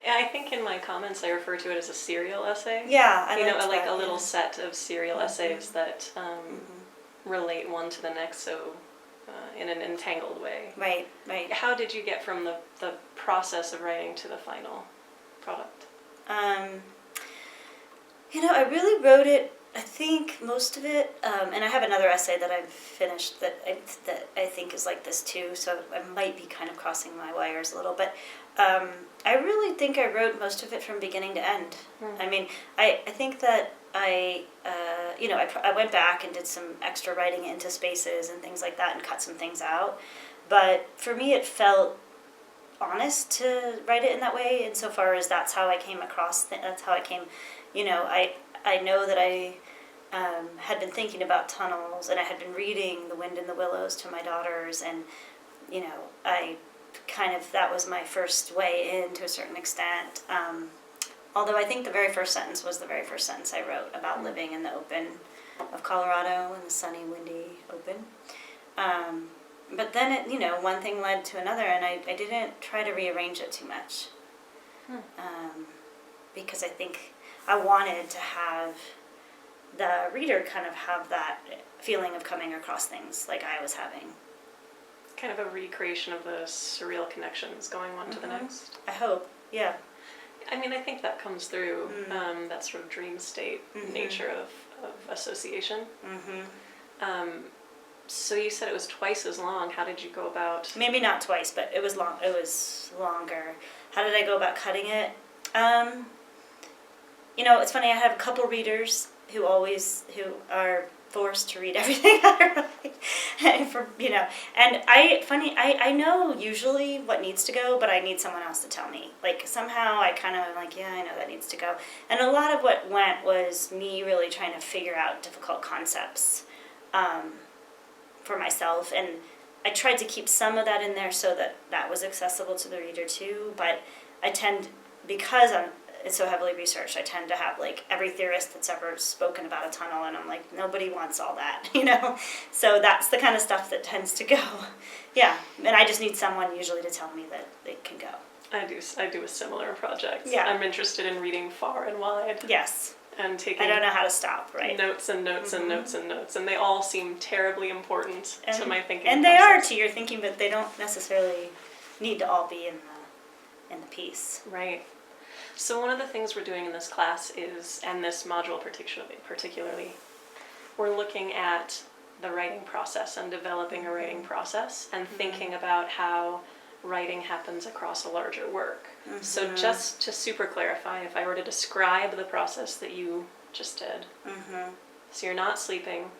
I think in my comments I refer to it as a serial essay. Yeah, I You know, liked like that, a little yeah. set of serial essays that Mm-hmm. relate one to the next, so in an entangled way. Right, right. How did you get from the process of writing to the final product? I really wrote it, I think most of it, and I have another essay that I've finished that I think is like this too, so I might be kind of crossing my wires a little, but I really think I wrote most of it from beginning to end. I mean, I think that I went back and did some extra writing into spaces and things like that and cut some things out, but for me it felt honest to write it in that way insofar as that's how I came across, that's how I came, I know that I had been thinking about tunnels and I had been reading The Wind in the Willows to my daughters, and I kind of, that was my first way in to a certain extent, although I think the very first sentence was the very first sentence I wrote about living in the open of Colorado, in the sunny, windy open. But then one thing led to another, and I didn't try to rearrange it too much. Because I think I wanted to have the reader kind of have that feeling of coming across things like I was having. Kind of a recreation of the surreal connections going one to the next. I hope, yeah. I mean, I think that comes through that sort of dream state nature of association. So you said it was twice as long. How did you go about? Maybe not twice, but it was long. It was longer. How did I go about cutting it? It's funny. I have a couple readers who are forced to read everything I write, and I know usually what needs to go, but I need someone else to tell me. Like somehow I kind of like, yeah, I know that needs to go, and a lot of what went was me really trying to figure out difficult concepts. For myself, and I tried to keep some of that in there so that was accessible to the reader too, but I tend, because it's so heavily researched, I tend to have like every theorist that's ever spoken about a tunnel, and I'm like, nobody wants all that, so that's the kind of stuff that tends to go. Yeah, and I just need someone usually to tell me that it can go. I do a similar project. Yeah. I'm interested in reading far and wide. Yes. And taking I don't know how to stop, right? Notes and notes and notes and notes, and they all seem terribly important to my thinking. And they are to your thinking, but they don't necessarily need to all be in the piece. Right. So one of the things we're doing in this class is, and this module particularly, we're looking at the writing process and developing a writing process and thinking about how writing happens across a larger work. So just to super clarify, if I were to describe the process that you just did, so you're not sleeping,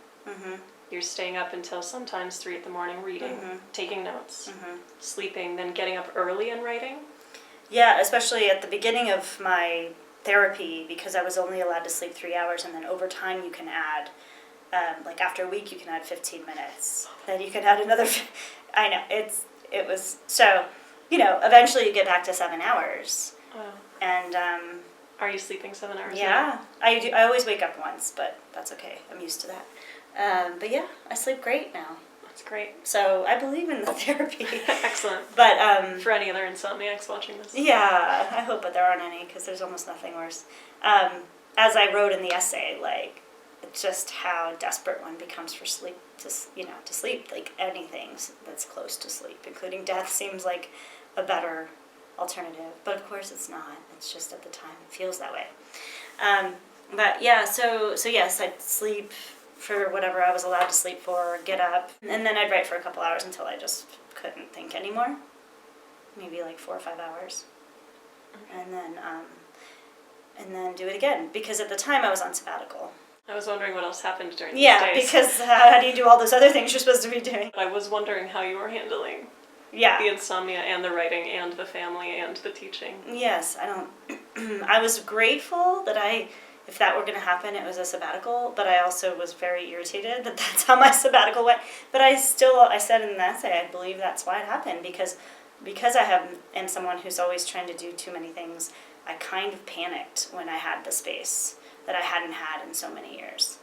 you're staying up until sometimes 3 a.m. reading, taking notes, sleeping, then getting up early and writing. Yeah, especially at the beginning of my therapy, because I was only allowed to sleep 3 hours, and then over time you can add, like after a week you can add 15 minutes. Then you can add another, I know, it was, so, eventually you get back to 7 hours. Wow. And, are you sleeping 7 hours? Yeah, I do. I always wake up once, but that's okay. I'm used to that. But yeah, I sleep great now. That's great. So I believe in the therapy. Excellent. But for any other insomniacs watching this. Yeah, I hope that there aren't any, because there's almost nothing worse. As I wrote in the essay, like, just how desperate one becomes for sleep, to sleep, like anything that's close to sleep, including death, seems like a better alternative. But of course it's not. It's just at the time it feels that way. But yeah, so yes, I'd sleep for whatever I was allowed to sleep for, get up, and then I'd write for a couple hours until I just couldn't think anymore. Maybe like 4 or 5 hours. And then do it again, because at the time I was on sabbatical. I was wondering what else happened during these days. Yeah, because how do you do all those other things you're supposed to be doing? I was wondering how you were handling the insomnia and the writing and the family and the teaching. Yes, I was grateful that if that were going to happen, it was a sabbatical, but I also was very irritated that that's how my sabbatical went. But I said in the essay, I believe that's why it happened, because I am someone who's always trying to do too many things. I kind of panicked when I had the space that I hadn't had in so many years.